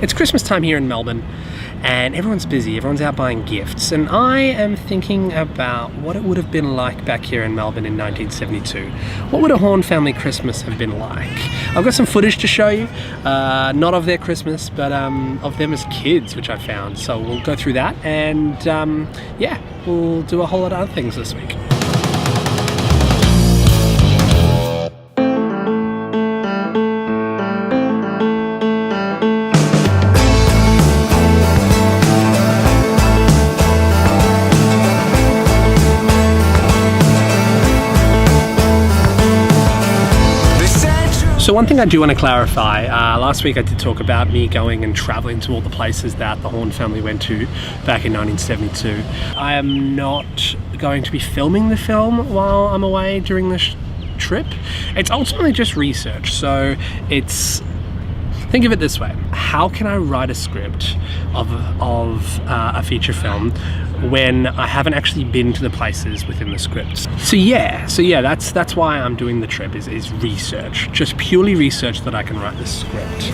It's Christmas time here in Melbourne and everyone's busy, everyone's out buying gifts, and I am thinking about what it would have been like back here in Melbourne in 1972. What would a Horn family Christmas have been like? I've got some footage to show you, not of their Christmas, but of them as kids, which I found. So we'll go through that and yeah, we'll do a whole lot of other things this week. So one thing I do want to clarify, last week I did talk about me going and traveling to all the places that the Horn family went to back in 1972. I am not going to be filming the film while I'm away during this trip. It's ultimately just research, so think of it this way: how can I write a script of a feature film when I haven't actually been to the places within the scripts? So yeah, that's why I'm doing the trip, is research, just purely research that I can write this script.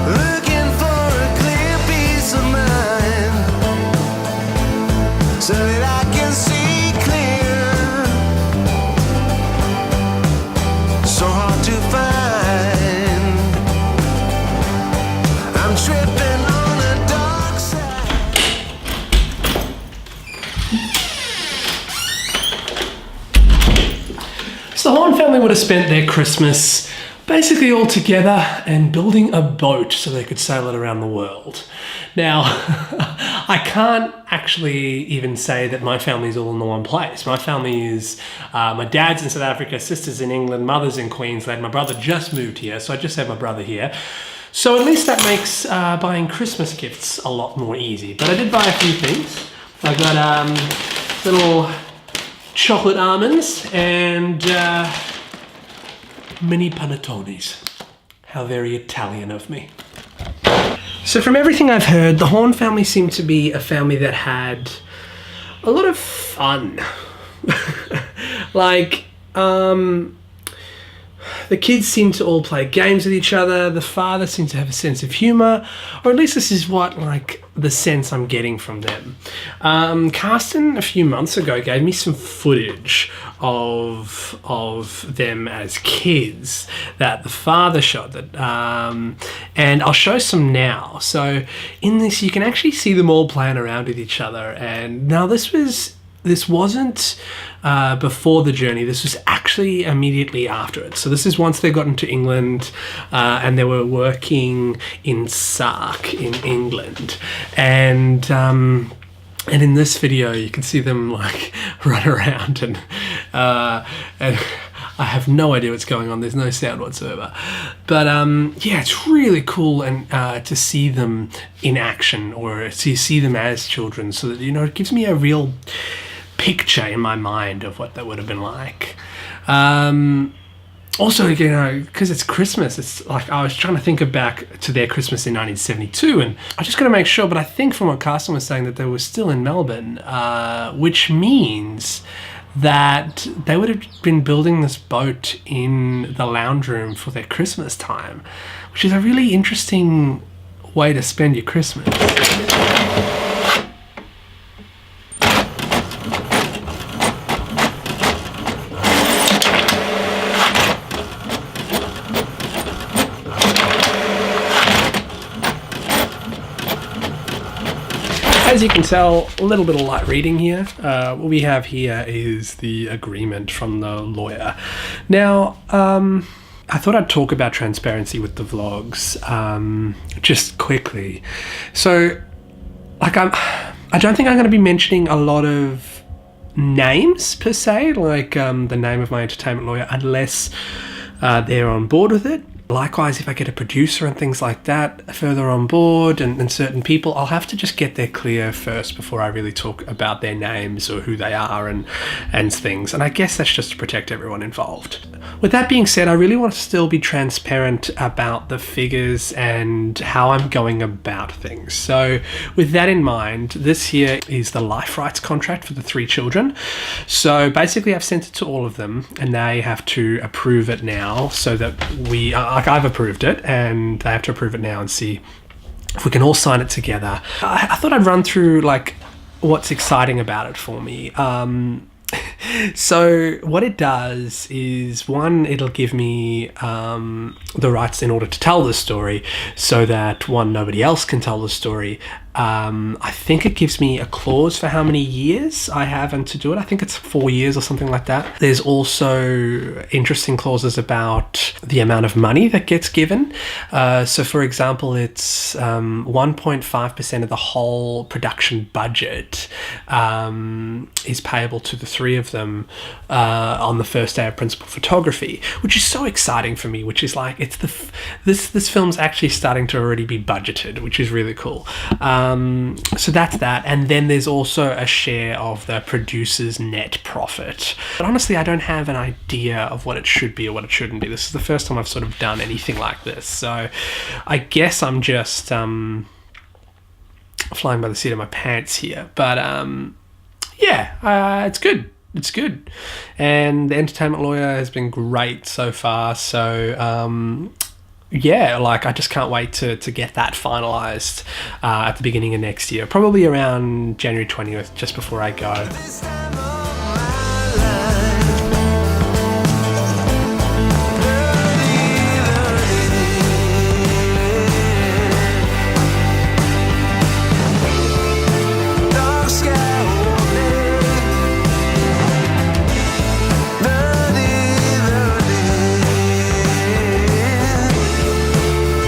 Looking for a clear peace of mind, so that I can see clear. So hard to find. I'm tripping on a dark side. So the Horn family would have spent their Christmas basically all together and building a boat so they could sail it around the world. Now, I can't actually even say that my family's all in the one place. My family is, my dad's in South Africa, sister's in England, mother's in Queensland, my brother just moved here, so I just have my brother here. So at least that makes buying Christmas gifts a lot more easy. But I did buy a few things. I got little chocolate almonds and mini panettones. How very Italian of me. So from everything I've heard, the Horn family seemed to be a family that had a lot of fun. Like, the kids seem to all play games with each other. The father seems to have a sense of humor, or at least this is what, like, the sense I'm getting from them. Karsten a few months ago gave me some footage of them as kids that the father shot, and I'll show some now. So in this, you can actually see them all playing around with each other. And now this wasn't before the journey. This was actually immediately after it. So this is once they got into England and they were working in Sark in England. And in this video, you can see them like run around and I have no idea what's going on. There's no sound whatsoever. But yeah, it's really cool and to see them in action, or to see them as children, so that, you know, it gives me a real picture in my mind of what that would have been like. Also, you know, because it's Christmas, it's like I was trying to think back to their Christmas in 1972, and I just got to make sure, but I think from what Karsten was saying that they were still in Melbourne, which means that they would have been building this boat in the lounge room for their Christmas time, which is a really interesting way to spend your Christmas. As you can tell, a little bit of light reading here. What we have here is the agreement from the lawyer. Now, I thought I'd talk about transparency with the vlogs, just quickly. So, like, I don't think I'm going to be mentioning a lot of names per se, like the name of my entertainment lawyer, unless they're on board with it. Likewise, if I get a producer and things like that further on board and certain people, I'll have to just get their clear first before I really talk about their names or who they are and things. And I guess that's just to protect everyone involved. With that being said, I really want to still be transparent about the figures and how I'm going about things. So with that in mind, this here is the life rights contract for the 3 children. So basically I've sent it to all of them and they have to approve it now so that like I've approved it, and they have to approve it now and see if we can all sign it together. I thought I'd run through like what's exciting about it for me. So what it does is, one, it'll give me the rights in order to tell the story, so that one, nobody else can tell the story. I think it gives me a clause for how many years I have and to do it. I think it's 4 years or something like that. There's also interesting clauses about the amount of money that gets given. So for example, it's 1.5% of the whole production budget is payable to the three of them on the first day of principal photography, which is so exciting for me, which is like, it's this film's actually starting to already be budgeted, which is really cool. So that's that. And then there's also a share of the producer's net profit. But honestly, I don't have an idea of what it should be or what it shouldn't be. This is the first time I've sort of done anything like this. So I guess I'm just flying by the seat of my pants here. But it's good. It's good. And the entertainment lawyer has been great so far. So like I just can't wait to get that finalized at the beginning of next year, probably around January 20th, just before I go. This time of my life. Dark sky only.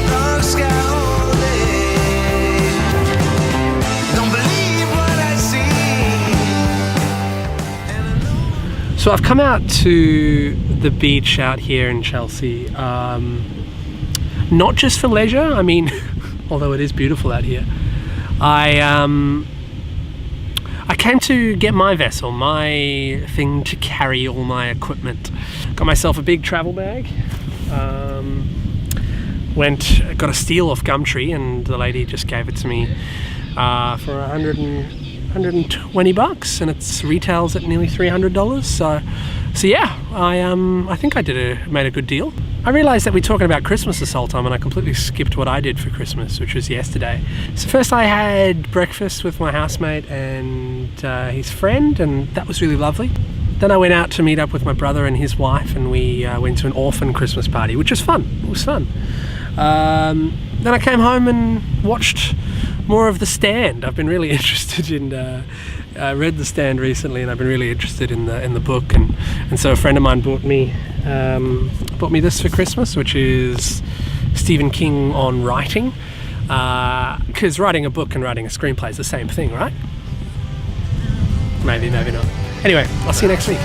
Dark sky only. Don't believe what I see. So I've come out to the beach out here in Chelsea, not just for leisure. I mean, although it is beautiful out here, I came to get my vessel, my thing to carry all my equipment. Got myself a big travel bag. Got a steal off Gumtree, and the lady just gave it to me for $120, and it's retails at nearly $300. So yeah, I think I made a good deal. I realised that we're talking about Christmas this whole time, and I completely skipped what I did for Christmas, which was yesterday. So first I had breakfast with my housemate and his friend, and that was really lovely. Then I went out to meet up with my brother and his wife, and we went to an orphan Christmas party, which was fun. It was fun. Then I came home and watched more of The Stand. I've been really interested in. I read The Stand recently, and I've been really interested in the book, and so a friend of mine bought me this for Christmas, which is Stephen King on writing, because writing a book and writing a screenplay is the same thing, right? Maybe not. Anyway, I'll see you next week.